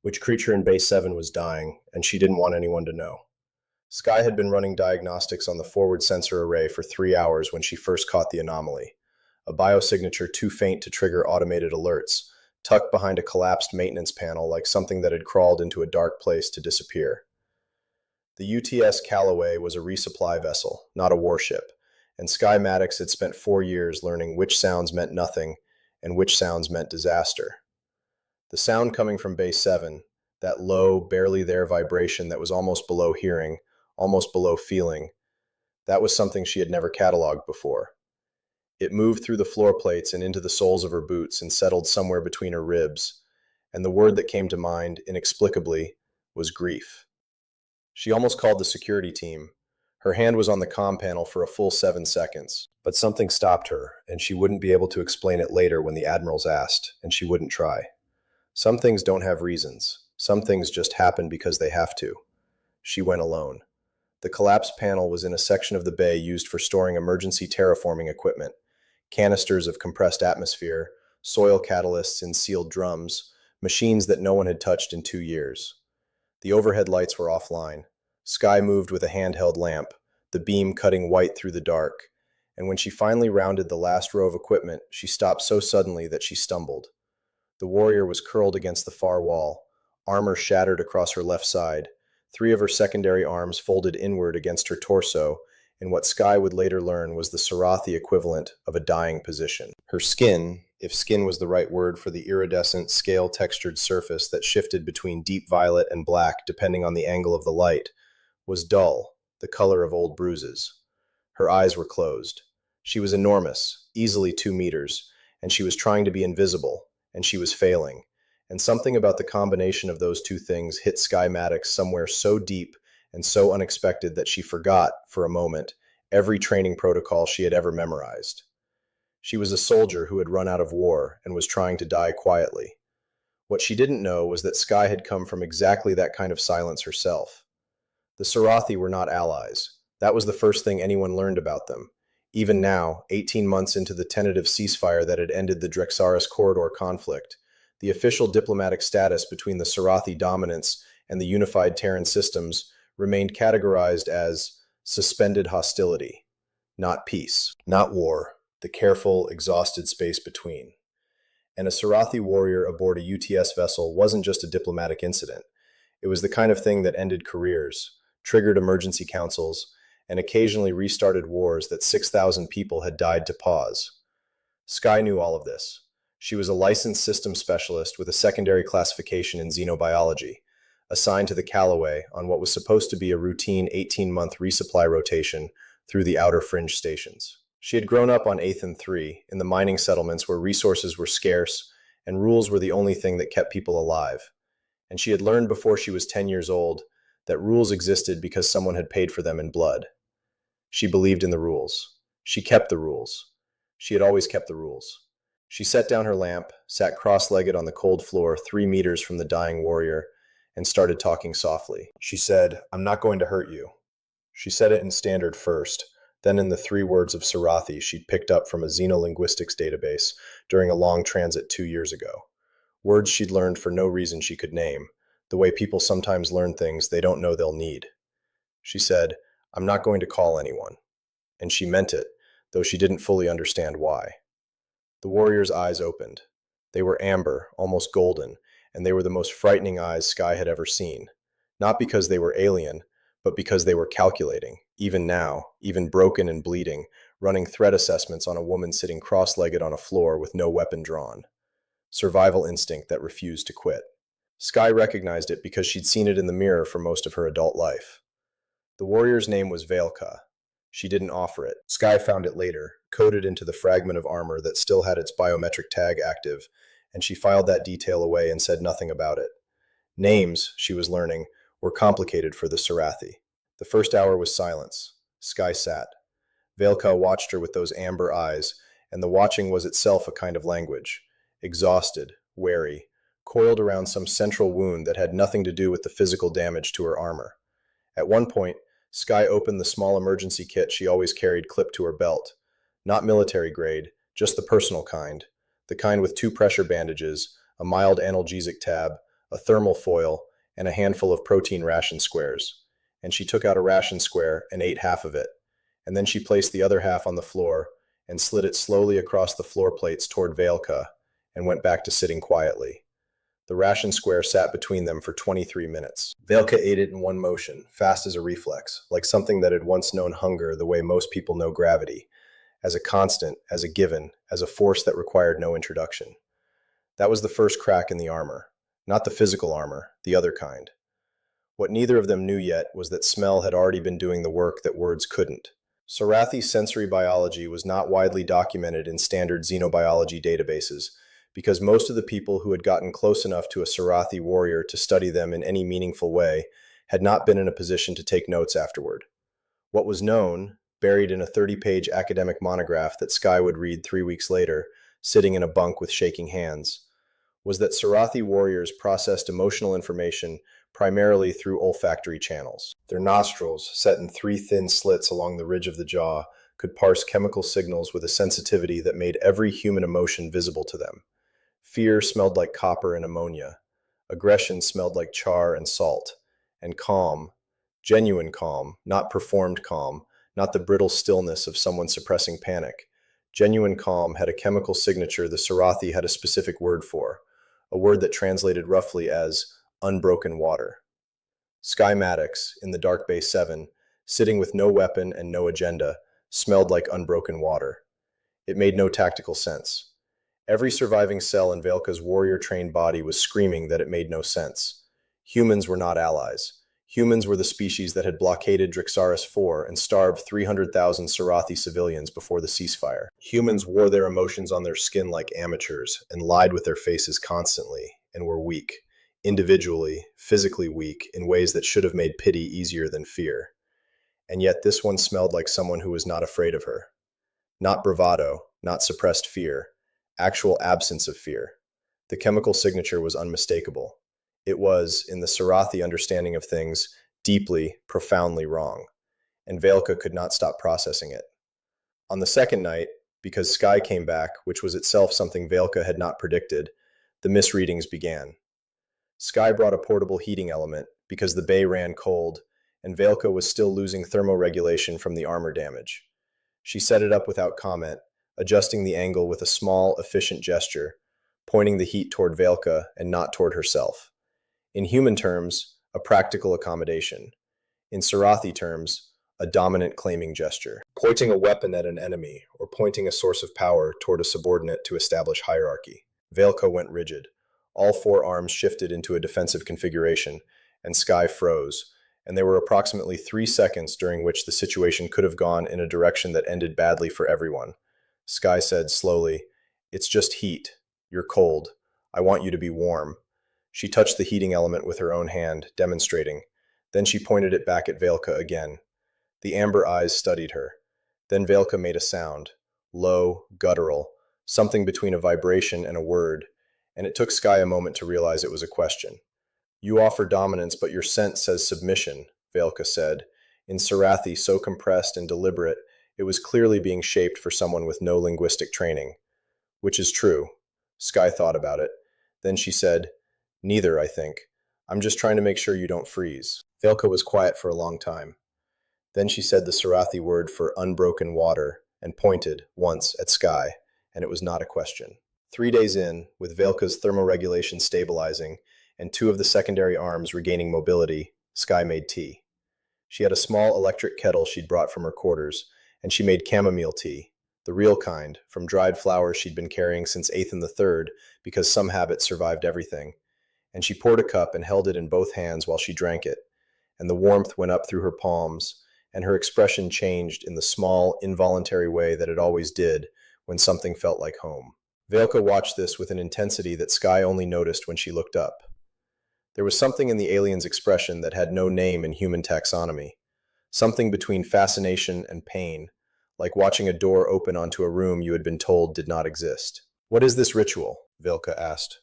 Which creature in Base 7 was dying, and she didn't want anyone to know. Sky had been running diagnostics on the forward sensor array for 3 hours when she first caught the anomaly, a biosignature too faint to trigger automated alerts, tucked behind a collapsed maintenance panel like something that had crawled into a dark place to disappear. The UTS Callaway was a resupply vessel, not a warship, and Sky Maddox had spent 4 years learning which sounds meant nothing and which sounds meant disaster. The sound coming from Base 7, that low, barely there vibration that was almost below hearing, almost below feeling, that was something she had never cataloged before. It moved through the floor plates and into the soles of her boots and settled somewhere between her ribs, and the word that came to mind, inexplicably, was grief. She almost called the security team. Her hand was on the comm panel for a full 7 seconds, but something stopped her, and she wouldn't be able to explain it later when the admirals asked, and she wouldn't try. Some things don't have reasons. Some things just happen because they have to. She went alone. The collapsed panel was in a section of the bay used for storing emergency terraforming equipment, canisters of compressed atmosphere, soil catalysts in sealed drums, machines that no one had touched in 2 years. The overhead lights were offline. Sky moved with a handheld lamp, the beam cutting white through the dark, and when she finally rounded the last row of equipment, she stopped so suddenly that she stumbled. The warrior was curled against the far wall, armor shattered across her left side, 3 of her secondary arms folded inward against her torso, in what Sky would later learn was the Sarathi equivalent of a dying position. Her skin, if skin was the right word for the iridescent, scale-textured surface that shifted between deep violet and black depending on the angle of the light, was dull, the color of old bruises. Her eyes were closed. She was enormous, easily 2 meters, and she was trying to be invisible, and she was failing. And something about the combination of those two things hit Sky Maddox somewhere so deep and so unexpected that she forgot, for a moment, every training protocol she had ever memorized. She was a soldier who had run out of war and was trying to die quietly. What she didn't know was that Sky had come from exactly that kind of silence herself. The Sarathi were not allies. That was the first thing anyone learned about them. Even now, 18 months into the tentative ceasefire that had ended the Drexaris corridor conflict, the official diplomatic status between the Sarathi dominance and the unified Terran systems remained categorized as suspended hostility, not peace, not war, the careful, exhausted space between. And a Sarathi warrior aboard a UTS vessel wasn't just a diplomatic incident. It was the kind of thing that ended careers, triggered emergency councils, and occasionally restarted wars that 6,000 people had died to pause. Sky knew all of this. She was a licensed systems specialist with a secondary classification in xenobiology, assigned to the Callaway on what was supposed to be a routine 18-month resupply rotation through the outer fringe stations. She had grown up on 8th and 3, in the mining settlements where resources were scarce and rules were the only thing that kept people alive. And she had learned before she was 10 years old that rules existed because someone had paid for them in blood. She believed in the rules. She kept the rules. She had always kept the rules. She set down her lamp, sat cross-legged on the cold floor 3 meters from the dying warrior, and started talking softly. She said, "I'm not going to hurt you." She said it in standard first, then in the 3 words of Sarathi she'd picked up from a xenolinguistics database during a long transit 2 years ago. Words she'd learned for no reason she could name, the way people sometimes learn things they don't know they'll need. She said, "I'm not going to call anyone." And she meant it, though she didn't fully understand why. The warrior's eyes opened. They were amber, almost golden, and they were the most frightening eyes Sky had ever seen. Not because they were alien, but because they were calculating, even now, even broken and bleeding, running threat assessments on a woman sitting cross-legged on a floor with no weapon drawn. Survival instinct that refused to quit. Sky recognized it because she'd seen it in the mirror for most of her adult life. The warrior's name was Veilka. She didn't offer it. Sky found it later, coded into the fragment of armor that still had its biometric tag active, and she filed that detail away and said nothing about it. Names, she was learning, were complicated for the Sarathi. The first hour was silence. Sky sat. Veilka watched her with those amber eyes, and the watching was itself a kind of language. Exhausted, wary, coiled around some central wound that had nothing to do with the physical damage to her armor. At one point, Sky opened the small emergency kit she always carried clipped to her belt. Not military grade, just the personal kind. The kind with 2 pressure bandages, a mild analgesic tab, a thermal foil, and a handful of protein ration squares. And she took out a ration square and ate half of it. And then she placed the other half on the floor and slid it slowly across the floor plates toward Veilka and went back to sitting quietly. The ration square sat between them for 23 minutes. Veilka ate it in one motion, fast as a reflex, like something that had once known hunger the way most people know gravity, as a constant, as a given, as a force that required no introduction. That was the first crack in the armor. Not the physical armor, the other kind. What neither of them knew yet was that smell had already been doing the work that words couldn't. Sarathi's sensory biology was not widely documented in standard xenobiology databases, because most of the people who had gotten close enough to a Sarathi warrior to study them in any meaningful way had not been in a position to take notes afterward. What was known, buried in a 30-page academic monograph that Skye would read 3 weeks later, sitting in a bunk with shaking hands, was that Sarathi warriors processed emotional information primarily through olfactory channels. Their nostrils, set in 3 thin slits along the ridge of the jaw, could parse chemical signals with a sensitivity that made every human emotion visible to them. Fear smelled like copper and ammonia. Aggression smelled like char and salt. And calm, genuine calm, not performed calm, not the brittle stillness of someone suppressing panic. Genuine calm had a chemical signature the Sarathi had a specific word for, a word that translated roughly as unbroken water. Skye Maddox, in the Dark Bay 7, sitting with no weapon and no agenda, smelled like unbroken water. It made no tactical sense. Every surviving cell in Veilka's warrior-trained body was screaming that it made no sense. Humans were not allies. Humans were the species that had blockaded Drixaris 4 and starved 300,000 Sarathi civilians before the ceasefire. Humans wore their emotions on their skin like amateurs and lied with their faces constantly, and were weak, individually, physically weak, in ways that should have made pity easier than fear. And yet this one smelled like someone who was not afraid of her. Not bravado, not suppressed fear, actual absence of fear. The chemical signature was unmistakable. It was, in the Sarathi understanding of things, deeply, profoundly wrong, and Veilka could not stop processing it. On the second night, because Skye came back, which was itself something Veilka had not predicted, the misreadings began. Skye brought a portable heating element, because the bay ran cold, and Veilka was still losing thermoregulation from the armor damage. She set it up without comment, adjusting the angle with a small, efficient gesture, pointing the heat toward Veilka and not toward herself. In human terms, a practical accommodation. In Sarathi terms, a dominant claiming gesture. Pointing a weapon at an enemy, or pointing a source of power toward a subordinate to establish hierarchy. Veilka went rigid. All 4 arms shifted into a defensive configuration, and Skye froze, and there were approximately 3 seconds during which the situation could have gone in a direction that ended badly for everyone. Skye said slowly, "It's just heat. You're cold. I want you to be warm." She touched the heating element with her own hand, demonstrating. Then she pointed it back at Veilka again. The amber eyes studied her. Then Veilka made a sound, low, guttural, something between a vibration and a word, and it took Skye a moment to realize it was a question. "You offer dominance, but your scent says submission," Veilka said, in Sarathi so compressed and deliberate it was clearly being shaped for someone with no linguistic training. Which is true. Skye thought about it. Then she said, "Neither, I think. I'm just trying to make sure you don't freeze." Veilka was quiet for a long time. Then she said the Sarathi word for unbroken water and pointed, once, at Skye, and it was not a question. 3 days in, with Veilka's thermoregulation stabilizing and 2 of the secondary arms regaining mobility, Skye made tea. She had a small electric kettle she'd brought from her quarters, and she made chamomile tea, the real kind, from dried flowers she'd been carrying since Athan III, because some habit survived everything. And she poured a cup and held it in both hands while she drank it, and the warmth went up through her palms, and her expression changed in the small, involuntary way that it always did when something felt like home. Veilka watched this with an intensity that Skye only noticed when she looked up. There was something in the alien's expression that had no name in human taxonomy, something between fascination and pain, like watching a door open onto a room you had been told did not exist. "What is this ritual?" Veilka asked.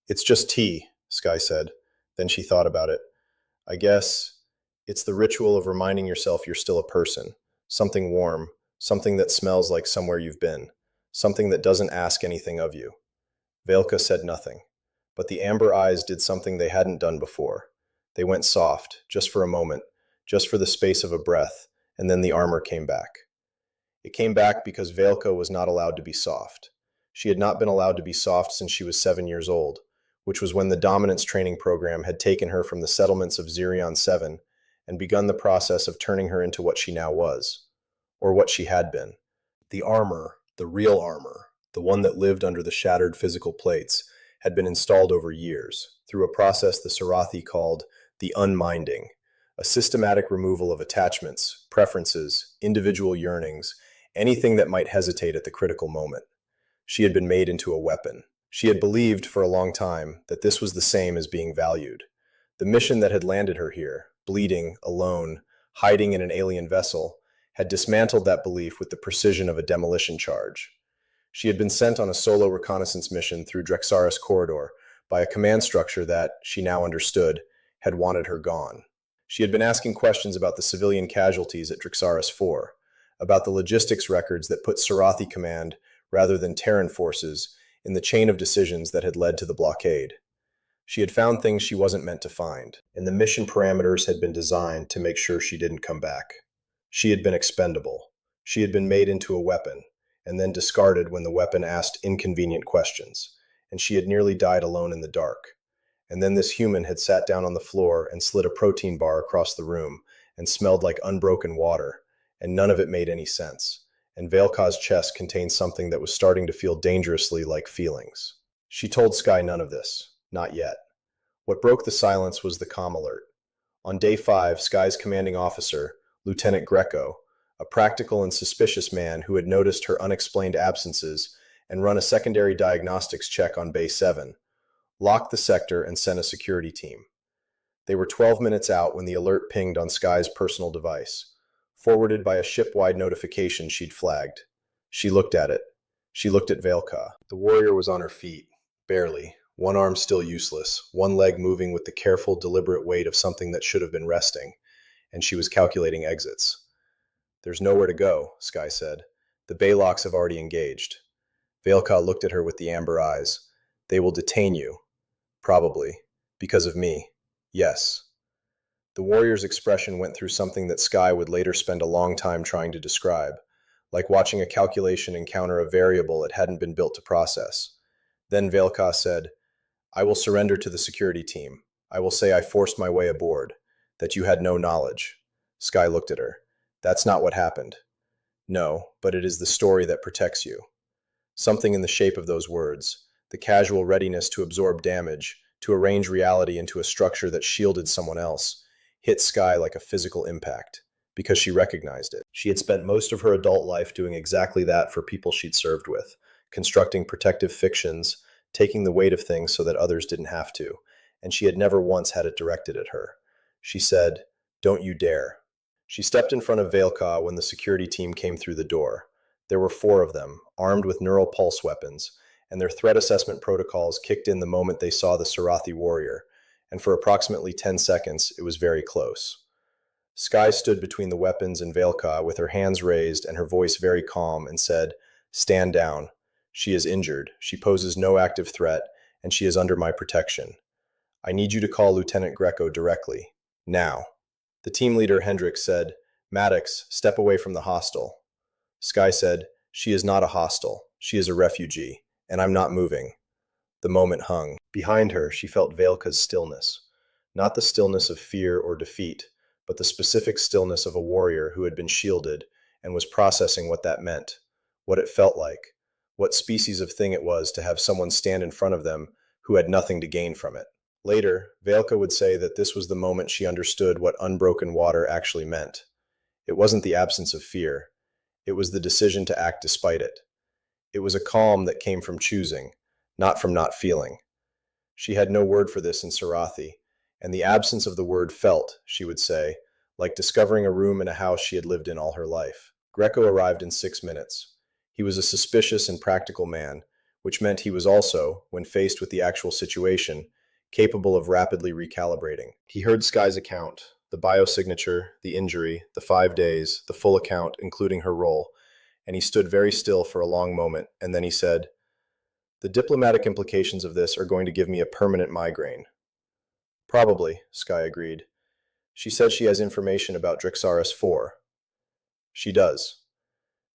"It's just tea," Skye said. Then she thought about it. "I guess it's the ritual of reminding yourself you're still a person, something warm, something that smells like somewhere you've been, something that doesn't ask anything of you." Veilka said nothing. But the amber eyes did something they hadn't done before. They went soft, just for a moment, just for the space of a breath, and then the armor came back. It came back because Veilka was not allowed to be soft. She had not been allowed to be soft since she was 7 years old, which was when the dominance training program had taken her from the settlements of Zirion 7 and begun the process of turning her into what she now was, or what she had been. The armor, the real armor, the one that lived under the shattered physical plates, had been installed over years, through a process the Sarathi called the unminding, a systematic removal of attachments, preferences, individual yearnings, anything that might hesitate at the critical moment. She had been made into a weapon. She had believed for a long time that this was the same as being valued. The mission that had landed her here, bleeding, alone, hiding in an alien vessel, had dismantled that belief with the precision of a demolition charge. She had been sent on a solo reconnaissance mission through Drexaris corridor by a command structure that, she now understood, had wanted her gone. She had been asking questions about the civilian casualties at Drexaris 4, about the logistics records that put Sarathi Command, rather than Terran forces, in the chain of decisions that had led to the blockade. She had found things she wasn't meant to find, and the mission parameters had been designed to make sure she didn't come back. She had been expendable. She had been made into a weapon, and then discarded when the weapon asked inconvenient questions, and she had nearly died alone in the dark. And then this human had sat down on the floor and slid a protein bar across the room and smelled like unbroken water, and none of it made any sense. And Veilka's chest contained something that was starting to feel dangerously like feelings. She told Sky none of this, not yet. What broke the silence was the comm alert. On day 5, Sky's commanding officer, Lieutenant Greco, a practical and suspicious man who had noticed her unexplained absences and run a secondary diagnostics check on Bay 7, locked the sector and sent a security team. They were 12 minutes out when the alert pinged on Sky's personal device, forwarded by a ship-wide notification she'd flagged. She looked at it. She looked at Veilka. The warrior was on her feet, barely, one arm still useless, one leg moving with the careful, deliberate weight of something that should have been resting, and she was calculating exits. "There's nowhere to go," Sky said. "The Baylocks have already engaged." Veilka looked at her with the amber eyes. "They will detain you. Probably. Because of me. Yes." The warrior's expression went through something that Sky would later spend a long time trying to describe, like watching a calculation encounter a variable it hadn't been built to process. Then Veilka said, "I will surrender to the security team. I will say I forced my way aboard, that you had no knowledge." Sky looked at her. "That's not what happened." "No, but it is the story that protects you." Something in the shape of those words, the casual readiness to absorb damage, to arrange reality into a structure that shielded someone else, hit Sky like a physical impact, because she recognized it. She had spent most of her adult life doing exactly that for people she'd served with, constructing protective fictions, taking the weight of things so that others didn't have to, and she had never once had it directed at her. She said, "Don't you dare." She stepped in front of Veilka when the security team came through the door. There were 4 of them, armed with neural pulse weapons, and their threat assessment protocols kicked in the moment they saw the Sarathi warrior, and for approximately 10 seconds it was very close. Sky stood between the weapons and Veilka with her hands raised and her voice very calm and said, "Stand down. She is injured, she poses no active threat, and she is under my protection. I need you to call Lieutenant Greco directly. Now." The team leader, Hendricks, said, "Maddox, step away from the hostile." Sky said, "She is not a hostile. She is a refugee, and I'm not moving." The moment hung. Behind her, she felt Veilka's stillness. Not the stillness of fear or defeat, but the specific stillness of a warrior who had been shielded and was processing what that meant, what it felt like, what species of thing it was to have someone stand in front of them who had nothing to gain from it. Later, Veilka would say that this was the moment she understood what unbroken water actually meant. It wasn't the absence of fear. It was the decision to act despite it. It was a calm that came from choosing, not from not feeling. She had no word for this in Sarathi, and the absence of the word felt, she would say, like discovering a room in a house she had lived in all her life. Greco arrived in 6 minutes. He was a suspicious and practical man, which meant he was also, when faced with the actual situation, capable of rapidly recalibrating. He heard Sky's account, the biosignature, the injury, the 5 days, the full account, including her role, and he stood very still for a long moment, and then he said, The diplomatic implications of this are going to give me a permanent migraine. Probably, Sky agreed. She said she has information about Drixaris 4. She does.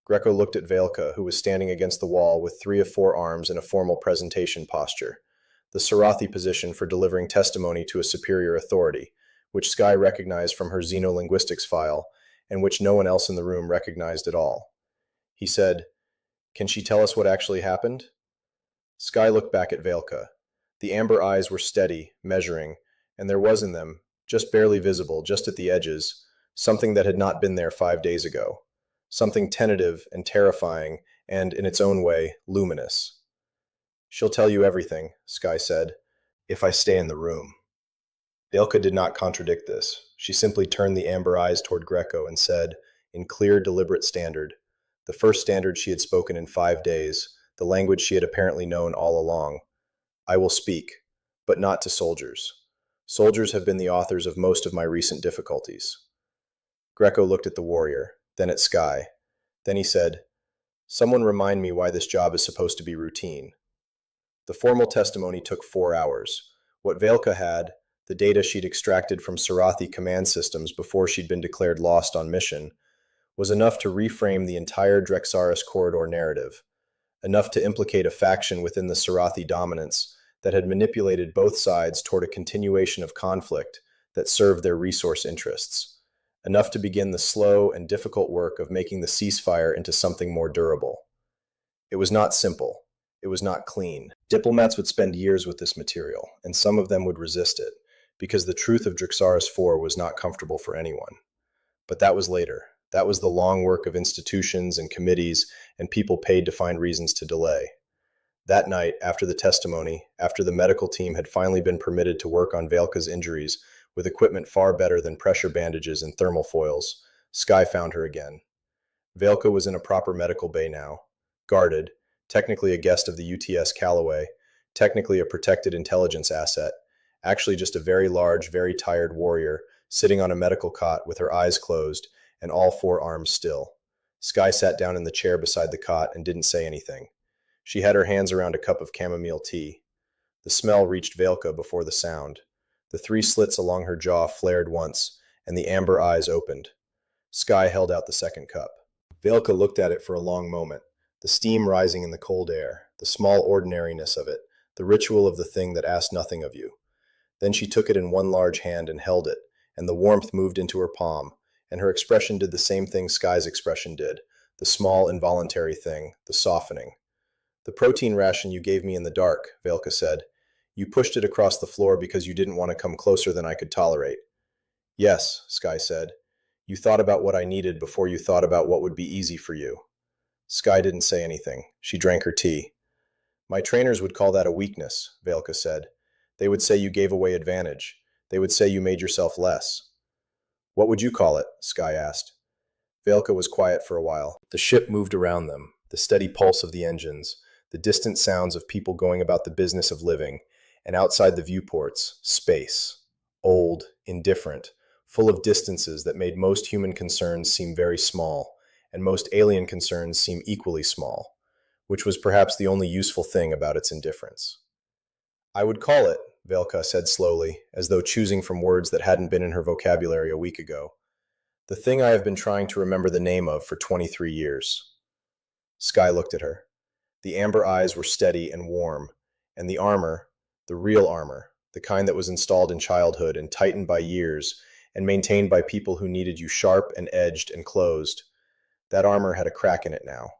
Greco looked at Veilka, who was standing against the wall with 3 of 4 arms in a formal presentation posture, the Sarathi position for delivering testimony to a superior authority, which Sky recognized from her xenolinguistics file, and which no one else in the room recognized at all. He said, "Can she tell us what actually happened?" Sky looked back at Veilka. The amber eyes were steady, measuring, and there was in them, just barely visible, just at the edges, something that had not been there 5 days ago. Something tentative and terrifying and, in its own way, luminous. "She'll tell you everything," Sky said, "if I stay in the room." Veilka did not contradict this. She simply turned the amber eyes toward Greco and said, in clear, deliberate standard, the first standard she had spoken in 5 days, the language she had apparently known all along, "I will speak, but not to soldiers. Soldiers have been the authors of most of my recent difficulties." Greco looked at the warrior, then at Sky. Then he said, "Someone remind me why this job is supposed to be routine." The formal testimony took 4 hours. What Veilka had, the data she'd extracted from Sarathi command systems before she'd been declared lost on mission, was enough to reframe the entire Drexaris corridor narrative, enough to implicate a faction within the Sarathi dominance that had manipulated both sides toward a continuation of conflict that served their resource interests, enough to begin the slow and difficult work of making the ceasefire into something more durable. It was not simple. It was not clean. Diplomats would spend years with this material, and some of them would resist it, because the truth of Drixaris 4 was not comfortable for anyone. But that was later. That was the long work of institutions and committees and people paid to find reasons to delay. That night, after the testimony, after the medical team had finally been permitted to work on Veilka's injuries with equipment far better than pressure bandages and thermal foils, Sky found her again. Veilka was in a proper medical bay now, guarded, technically a guest of the UTS Callaway, technically a protected intelligence asset, actually just a very large, very tired warrior sitting on a medical cot with her eyes closed and all 4 arms still. Sky sat down in the chair beside the cot and didn't say anything. She had her hands around a cup of chamomile tea. The smell reached Veilka before the sound. The 3 slits along her jaw flared once, and the amber eyes opened. Sky held out the second cup. Veilka looked at it for a long moment, the steam rising in the cold air, the small ordinariness of it, the ritual of the thing that asked nothing of you. Then she took it in one large hand and held it, and the warmth moved into her palm, and her expression did the same thing Sky's expression did, the small involuntary thing, the softening. "The protein ration you gave me in the dark," Veilka said. "You pushed it across the floor because you didn't want to come closer than I could tolerate." "Yes," Sky said. "You thought about what I needed before you thought about what would be easy for you." Sky didn't say anything. She drank her tea. "My trainers would call that a weakness," Veilka said. "They would say you gave away advantage. They would say you made yourself less." "What would you call it?" Sky asked. Veilka was quiet for a while. The ship moved around them, the steady pulse of the engines, the distant sounds of people going about the business of living, and outside the viewports, space. Old, indifferent, full of distances that made most human concerns seem very small, and most alien concerns seem equally small, which was perhaps the only useful thing about its indifference. "I would call it," Veilka said slowly, as though choosing from words that hadn't been in her vocabulary a week ago, "the thing I have been trying to remember the name of for 23 years. Sky looked at her. The amber eyes were steady and warm, and the armor, the real armor, the kind that was installed in childhood and tightened by years and maintained by people who needed you sharp and edged and closed, that armor had a crack in it now.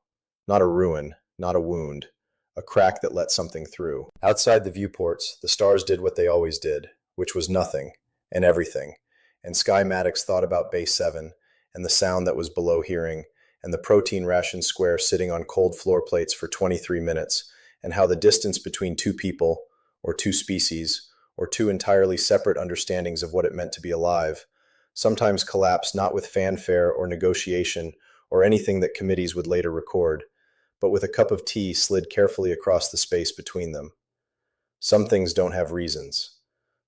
Not a ruin, not a wound, a crack that let something through. Outside the viewports, the stars did what they always did, which was nothing and everything, and Sky Maddox thought about Base 7 and the sound that was below hearing, and the protein ration square sitting on cold floor plates for 23 minutes, and how the distance between 2 people, or 2 species, or 2 entirely separate understandings of what it meant to be alive, sometimes collapsed not with fanfare or negotiation or anything that committees would later record, but with a cup of tea slid carefully across the space between them. Some things don't have reasons.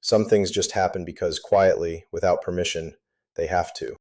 Some things just happen because quietly, without permission, they have to.